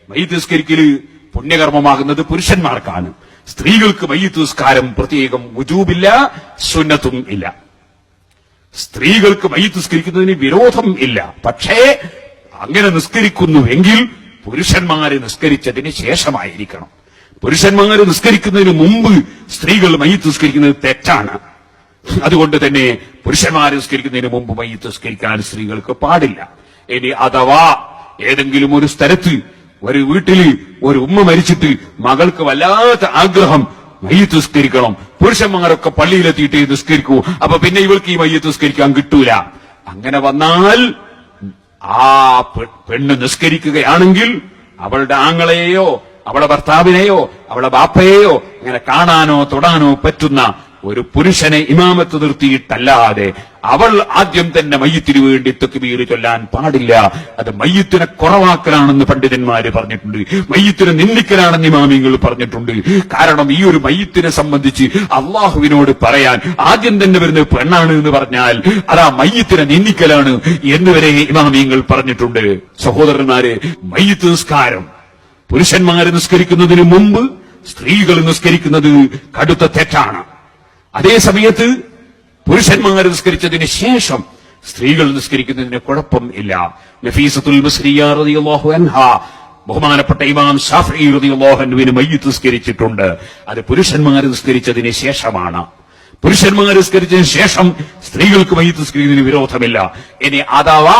മയ്യിത്ത് നിസ്കരിക്കല് പുണ്യകർമ്മമാകുന്നത് പുരുഷന്മാർക്കാണ്. സ്ത്രീകൾക്ക് മയ്യിത്ത് നിസ്കാരം പ്രത്യേകം വുജൂബില്ല, സുന്നത്തും ഇല്ല. സ്ത്രീകൾക്ക് മയ്യിത്ത് നിസ്കരിക്കുന്നതിന് വിരോധം ഇല്ല. പക്ഷേ അങ്ങനെ നിസ്കരിക്കുന്നുവെങ്കിൽ പുരുഷന്മാര് നിസ്കരിച്ചതിന് ശേഷമായിരിക്കണം. പുരുഷന്മാര് നിസ്കരിക്കുന്നതിന് മുമ്പ് സ്ത്രീകൾ മയ്യിത്ത് നിസ്കരിക്കുന്നത് തെറ്റാണ്. അതുകൊണ്ട് തന്നെ പുരുഷന്മാര് നിസ്കരിക്കുന്നതിന് മുമ്പ് മയ്യിത്ത് നിസ്കരിക്കാൻ സ്ത്രീകൾക്ക് പാടില്ല. ഇനി അഥവാ ഏതെങ്കിലും ഒരു സ്ഥലത്ത് ഒരു വീട്ടില് ഒരു ഉമ്മ മരിച്ചിട്ട് മകൾക്ക് വല്ലാത്ത ആഗ്രഹം മയ്യിത്ത് നിസ്കരിക്കണം, പുരുഷന്മാരൊക്കെ പള്ളിയിലെത്തിയിട്ട് നിസ്കരിക്കൂ, അപ്പൊ പിന്നെ ഇവൾക്ക് ഈ മയ്യിത്ത് നിസ്കരിക്കാൻ കിട്ടൂല. അങ്ങനെ വന്നാൽ ആ പെണ്ണ് നിസ്കരിക്കുകയാണെങ്കിൽ അവളുടെ ആങ്ങളെയോ അവളുടെ ഭർത്താവിനെയോ അവളുടെ ബാപ്പയെയോ അങ്ങനെ കാണാനോ തൊടാനോ പറ്റുന്ന ഒരു പുരുഷനെ ഇമാമത്ത് നിർത്തിയിട്ടല്ലാതെ അവൾ ആദ്യം തന്നെ മയ്യിത്തിന് വേണ്ടി തക്ബീർ ചൊല്ലാൻ പാടില്ല. അത് മയ്യിത്തിനെ കുറവാക്കലാണെന്ന് പണ്ഡിതന്മാര് പറഞ്ഞിട്ടുണ്ട്, മയ്യിത്തിനെ നിന്ദിക്കലാണെന്ന് ഇമാമിങ്ങൾ പറഞ്ഞിട്ടുണ്ട്. കാരണം ഈ ഒരു മയ്യിത്തിനെ സംബന്ധിച്ച് അള്ളാഹുവിനോട് പറയാൻ ആദ്യം തന്നെ വരുന്നത് പെണ്ണാണ് എന്ന് പറഞ്ഞാൽ അതാ മയ്യിത്തിനെ നിന്ദിക്കലാണ് എന്നുവരെ ഇമാമിങ്ങൾ പറഞ്ഞിട്ടുണ്ട്. സഹോദരന്മാരെ, മയ്യിത്ത് നിസ്കാരം പുരുഷന്മാര് നിസ്കരിക്കുന്നതിന് മുമ്പ് സ്ത്രീകൾ നിസ്കരിക്കുന്നത് കടുത്ത തെറ്റാണ്. അതേ സമയത്ത് പുരുഷന്മാർ നിസ്കരിച്ചതിന് ശേഷം സ്ത്രീകൾ നിസ്കരിക്കുന്നതിന് കുഴപ്പം ഇല്ല. നഫീസത്തുൽ മിസ്രിയ റളിയല്ലാഹു അൻഹാ ബഹുമാനപ്പെട്ട ഇമാം ശാഫിഈ റളിയല്ലാഹു അൻഹുവിന് മയ്യിത്ത് നിസ്കരിച്ചിട്ടുണ്ട്. അത് പുരുഷന്മാർ നിസ്കരിച്ചതിന് ശേഷമാണ്. പുരുഷന്മാർ നിസ്കരിച്ചതിന് ശേഷം സ്ത്രീകൾക്ക് മയ്യിത്ത് നിസ്കരിക്കുന്നതിന് വിരോധമില്ല. ഇനി അഥവാ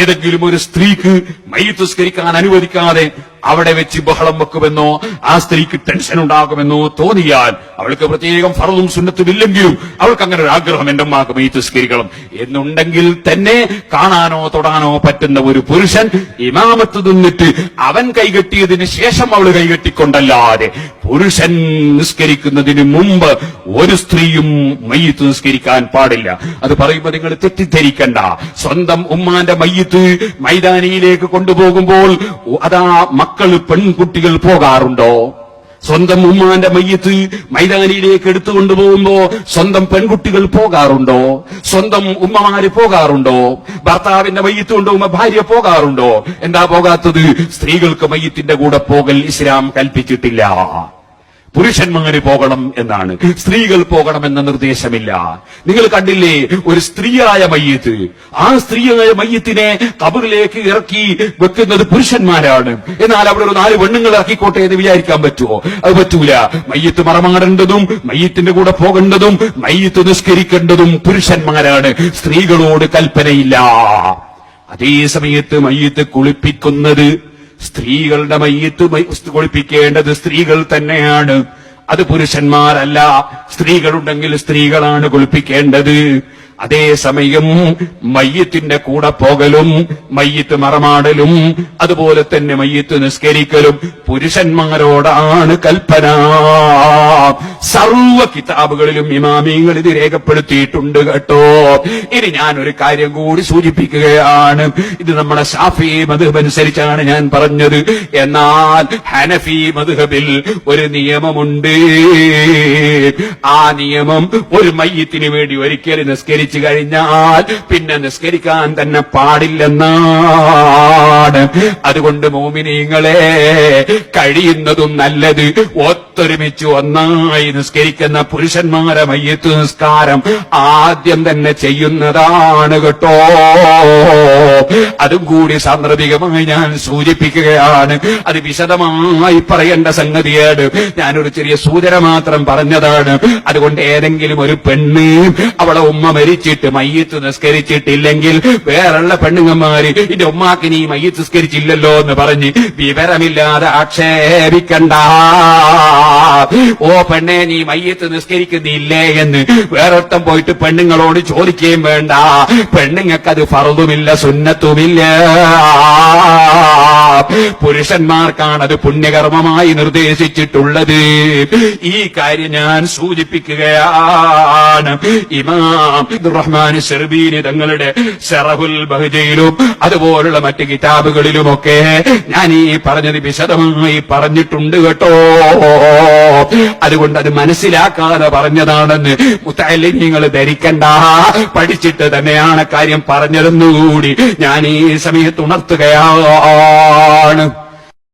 ഏതെങ്കിലും ഒരു സ്ത്രീക്ക് മയ്യിത്ത് നിസ്കരിക്കാൻ അനുവദിക്കാതെ അവിടെ വെച്ച് ബഹളം വെക്കുമെന്നോ ആ സ്ത്രീക്ക് ടെൻഷൻ ഉണ്ടാകുമെന്നോ തോന്നിയാൽ അവൾക്ക് പ്രത്യേകം ഫർളും സുന്നത്തും ഇല്ലെങ്കിലും അവൾക്ക് അങ്ങനെ ഒരു ആഗ്രഹം എന്റെ അമ്മക്ക് മയ്യിത്ത് നിസ്കരിക്കണം എന്നുണ്ടെങ്കിൽ തന്നെ കാണാനോ തൊടാനോ പറ്റുന്ന ഒരു പുരുഷൻ ഇമാമത്ത് നിന്നിട്ട് അവൻ കൈകെട്ടിയതിന് ശേഷം അവൾ കൈകെട്ടിക്കൊണ്ടല്ലാതെ പുരുഷൻ നിസ്കരിക്കുന്നതിന് മുമ്പ് ഒരു സ്ത്രീയും മയ്യിത്ത് നിസ്കരിക്കാൻ പാടില്ല. അത് പറയുമ്പോൾ നിങ്ങൾ തെറ്റിദ്ധരിക്കണ്ട. സ്വന്തം ഉമ്മാന്റെ മയ്യിത്ത് മൈതാനിയിലേക്ക് കൊണ്ടുപോകുമ്പോൾ അതാ മക്കൾ പെൺകുട്ടികൾ പോകാറുണ്ടോ? സ്വന്തം ഉമ്മാന്റെ മയ്യിത്ത് മൈതാനിയിലേക്ക് എടുത്തുകൊണ്ടുപോകുമ്പോ സ്വന്തം പെൺകുട്ടികൾ പോകാറുണ്ടോ? സ്വന്തം ഉമ്മമാര് പോകാറുണ്ടോ? ഭർത്താവിന്റെ മയ്യിത്ത് കൊണ്ടുപോകുമ്പോ ഭാര്യ പോകാറുണ്ടോ? എന്താ പോകാത്തത്? സ്ത്രീകൾക്ക് മയ്യിത്തിന്റെ കൂടെ പോകൽ ഇസ്ലാം കൽപ്പിച്ചിട്ടില്ല. പുരുഷന്മാര് പോകണം എന്നാണ്, സ്ത്രീകൾ പോകണമെന്ന നിർദ്ദേശമില്ല. നിങ്ങൾ കണ്ടില്ലേ ഒരു സ്ത്രീയായ മയ്യിത്ത്, ആ സ്ത്രീയായ മയ്യിത്തിനെ ഖബറിലേക്ക് ഇറക്കി വെക്കുന്നത് പുരുഷന്മാരാണ്. എന്നാൽ അവിടെ ഒരു 4 പെണ്ണുങ്ങൾ ഇറക്കിക്കോട്ടെ എന്ന് വിചാരിക്കാൻ പറ്റുമോ? അത് പറ്റൂല. മയ്യിത്ത് മറമാടേണ്ടതും മയ്യിത്തിന്റെ കൂടെ പോകേണ്ടതും മയ്യിത്ത് നിസ്കരിക്കേണ്ടതും പുരുഷന്മാരാണ്. സ്ത്രീകളോട് കൽപ്പനയില്ല. അതേ സമയത്ത് മയ്യിത്ത് കുളിപ്പിക്കുന്നത് സ്ത്രീകളുടെ മയ്യിത്ത് കുളിപ്പിക്കേണ്ടത് സ്ത്രീകൾ തന്നെയാണ്, അത് പുരുഷന്മാരല്ല. സ്ത്രീകളുണ്ടെങ്കിൽ സ്ത്രീകളാണ് കുളിപ്പിക്കേണ്ടത്. അതേസമയം മയ്യിത്തിന്റെ കൂടെ പോകലും മയ്യിത്ത് മറമാടലും അതുപോലെ തന്നെ മയ്യിത്ത് നിസ്കരിക്കലും പുരുഷന്മാരോടാണ് കൽപ്പന. സർവ കിതാബുകളിലും ഇമാമിങ്ങൾ ഇത് രേഖപ്പെടുത്തിയിട്ടുണ്ട് കേട്ടോ. ഇനി ഞാനൊരു കാര്യം കൂടി സൂചിപ്പിക്കുകയാണ്. ഇത് നമ്മുടെ ശാഫി മദ്ഹബ് അനുസരിച്ചാണ് ഞാൻ പറഞ്ഞത്. എന്നാൽ ഹനഫി മദ്ഹബിൽ ഒരു നിയമമുണ്ട്. ആ നിയമം ഒരു മയ്യിത്തിന് വേണ്ടി ഒരിക്കലും നിസ്കരിച്ചു കഴിഞ്ഞാൽ പിന്നെ നിസ്കരിക്കാൻ തന്നെ പാടില്ലെന്നാണ്. അതുകൊണ്ട് മോമിനീങ്ങളെ, കഴിയുന്നതും നല്ലത് ഒത്തൊരുമിച്ച് ഒന്നായി നിസ്കരിക്കുന്ന പുരുഷന്മാരെ മയ്യിത്ത് നിസ്കാരം ആദ്യം തന്നെ ചെയ്യുന്നതാണ് കേട്ടോ. അതും കൂടി സാന്ദർഭികമായി ഞാൻ സൂചിപ്പിക്കുകയാണ്. അത് വിശദമായി പറയേണ്ട സംഗതിയാണ്. ഞാനൊരു ചെറിയ സൂചന മാത്രം പറഞ്ഞതാണ്. അതുകൊണ്ട് ഏതെങ്കിലും ഒരു പെണ്ണ് അവളെ ഉമ്മ മരിച്ചിട്ട് മയ്യിത്ത് നിസ്കരിച്ചിട്ടില്ലെങ്കിൽ വേറുള്ള പെണ്ണുങ്ങന്മാര് എന്റെ ഉമ്മാക്ക് നീ മയ്യിത്ത് നിസ്കരിച്ചില്ലല്ലോ എന്ന് പറഞ്ഞ് വിവരമില്ലാതെ ആക്ഷേപിക്കണ്ട. ഓ പെണ്ണെ, നീ മയ്യിത്ത് നിസ്കരിക്കുന്നില്ലേ എന്ന് വേറൊരുത്തം പോയിട്ട് പെണ്ണുങ്ങളോട് ചോദിക്കുകയും വേണ്ട. പെണ്ണുങ്ങൾക്കത് ഫർളുമില്ല സുന്നത്തുമില്ല. പുരുഷന്മാർക്കാണ് അത് പുണ്യകർമ്മമായി നിർദ്ദേശിച്ചിട്ടുള്ളത്. ഈ കാര്യം ഞാൻ സൂചിപ്പിക്കുകയാണ്. ഇമാം റഹ്മാൻ ശർബീനി തങ്ങളുടെ ശറഹുൽ ബഹ്ജയിലും അതുപോലുള്ള മറ്റ് കിതാബുകളിലുമൊക്കെ ഞാൻ ഈ പറഞ്ഞത് വിശദമായി പറഞ്ഞിട്ടുണ്ട് കേട്ടോ. അതുകൊണ്ട് അത് മനസ്സിലാക്കാതെ പറഞ്ഞതാണെന്ന് മുത്തഅല്ലിമീങ്ങൾ ധരിക്കണ്ട. പഠിച്ചിട്ട് തന്നെയാണ് കാര്യം പറഞ്ഞതെന്നുകൂടി ഞാൻ ഈ സമയത്ത് ഉണർത്തുകയാണ്.